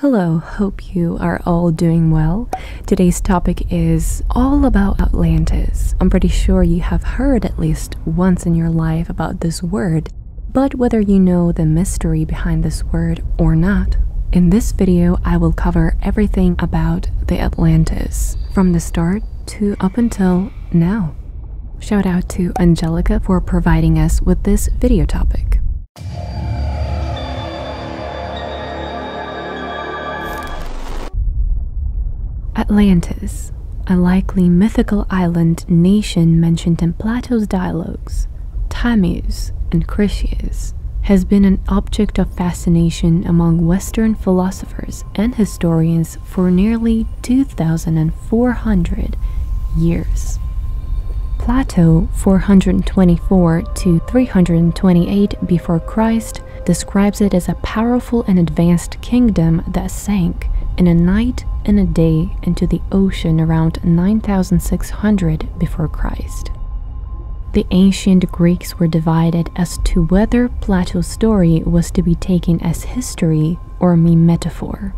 Hello, hope you are all doing well. Today's topic is all about Atlantis. I'm pretty sure you have heard at least once in your life about this word, but whether you know the mystery behind this word or not, in this video I will cover everything about the Atlantis, from the start to up until now. Shout out to Angelica for providing us with this video topic. Atlantis, a likely mythical island nation mentioned in Plato's dialogues, Timaeus and Critias, has been an object of fascination among Western philosophers and historians for nearly 2,400 years. Plato, 424 to 328 before Christ, describes it as a powerful and advanced kingdom that sank in a night and a day into the ocean around 9600 before Christ. The ancient Greeks were divided as to whether Plato's story was to be taken as history or mere metaphor.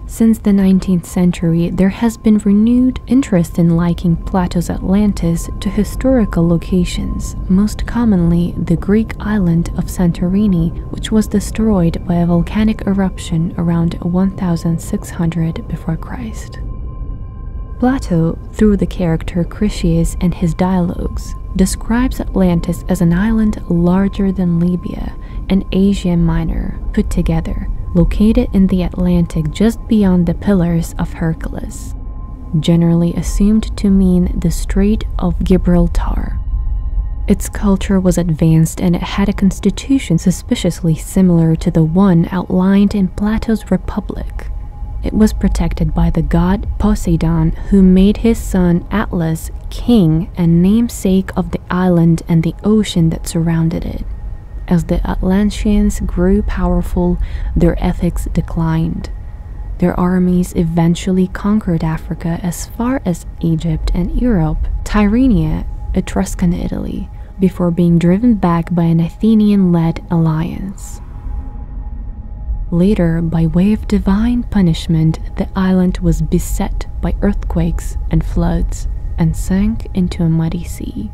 Since the 19th century, there has been renewed interest in linking Plato's Atlantis to historical locations, most commonly the Greek island of Santorini, which was destroyed by a volcanic eruption around 1600 before Christ. Plato, through the character Critias and his dialogues, describes Atlantis as an island larger than Libya and Asia Minor put together, located in the Atlantic just beyond the Pillars of Hercules, generally assumed to mean the Strait of Gibraltar. Its culture was advanced and it had a constitution suspiciously similar to the one outlined in Plato's Republic. It was protected by the god Poseidon, who made his son Atlas king and namesake of the island and the ocean that surrounded it. As the Atlanteans grew powerful, their ethics declined. Their armies eventually conquered Africa as far as Egypt and Europe, Tyrrhenia, Etruscan Italy, before being driven back by an Athenian-led alliance. Later, by way of divine punishment, the island was beset by earthquakes and floods and sank into a muddy sea.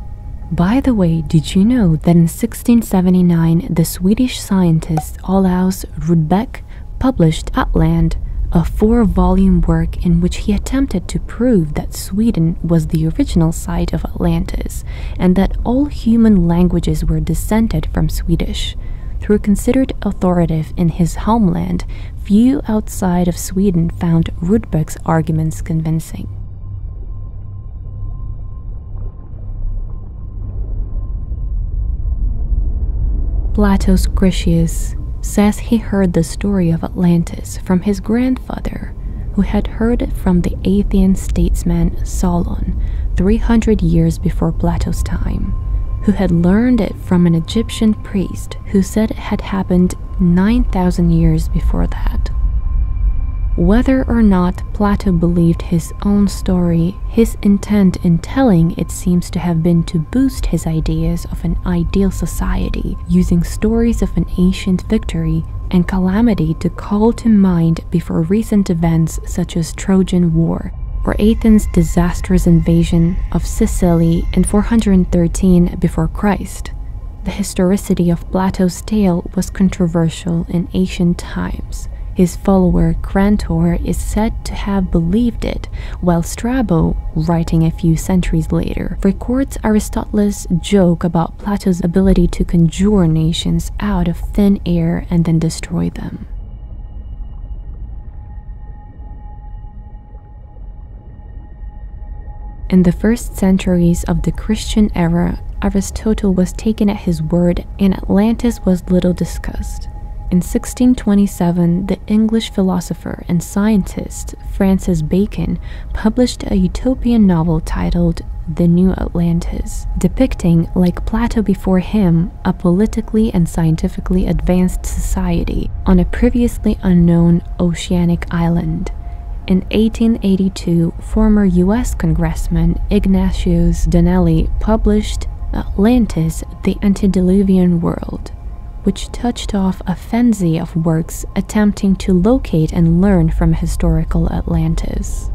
By the way, did you know that in 1679 the Swedish scientist Olaus Rudbeck published Atland, a 4-volume work in which he attempted to prove that Sweden was the original site of Atlantis and that all human languages were descended from Swedish. Though considered authoritative in his homeland, few outside of Sweden found Rudbeck's arguments convincing. Plato's Critias says he heard the story of Atlantis from his grandfather, who had heard it from the Athenian statesman Solon 300 years before Plato's time, who had learned it from an Egyptian priest who said it had happened 9,000 years before that. Whether or not Plato believed his own story, his intent in telling it seems to have been to boost his ideas of an ideal society, using stories of an ancient victory and calamity to call to mind before recent events such as Trojan War, or Athens' disastrous invasion of Sicily in 413 before Christ. The historicity of Plato's tale was controversial in ancient times. His follower Crantor is said to have believed it, while Strabo, writing a few centuries later, records Aristotle's joke about Plato's ability to conjure nations out of thin air and then destroy them. In the first centuries of the Christian era, Aristotle was taken at his word and Atlantis was little discussed. In 1627, the English philosopher and scientist Francis Bacon published a utopian novel titled The New Atlantis, depicting, like Plato before him, a politically and scientifically advanced society on a previously unknown oceanic island. In 1882, former U.S. Congressman Ignatius Donnelly published Atlantis, the Antediluvian World. which touched off a frenzy of works attempting to locate and learn from historical Atlantis.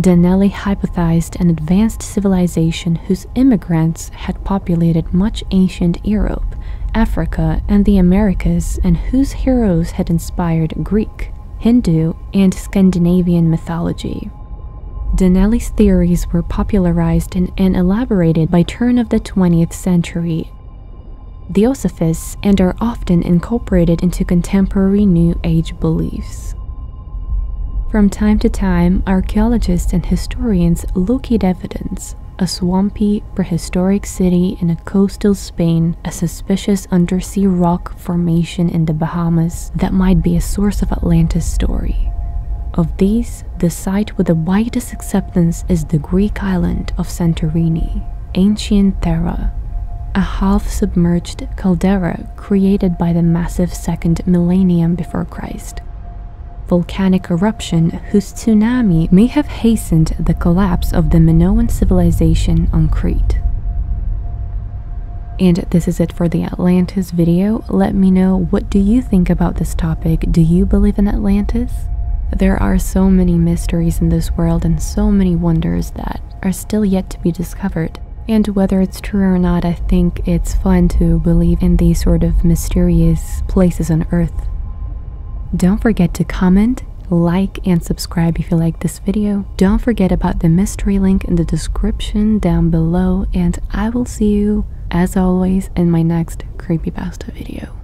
Donnelly hypothesized an advanced civilization whose immigrants had populated much ancient Europe, Africa, and the Americas, and whose heroes had inspired Greek, Hindu, and Scandinavian mythology. Donnelly's theories were popularized and elaborated by turn of the 20th century Theosophists and are often incorporated into contemporary New Age beliefs. From time to time, archaeologists and historians locate evidence, a swampy, prehistoric city in a coastal Spain, a suspicious undersea rock formation in the Bahamas that might be a source of Atlantis' story. Of these, the site with the widest acceptance is the Greek island of Santorini, ancient Thera, a half-submerged caldera created by the massive second millennium before Christ. Volcanic eruption whose tsunami may have hastened the collapse of the Minoan civilization on Crete. And this is it for the Atlantis video. Let me know, what do you think about this topic? Do you believe in Atlantis? There are so many mysteries in this world and so many wonders that are still yet to be discovered. And whether it's true or not, I think it's fun to believe in these sort of mysterious places on Earth. Don't forget to comment, like, and subscribe if you like this video. Don't forget about the mystery link in the description down below, and I will see you, as always, in my next creepypasta video.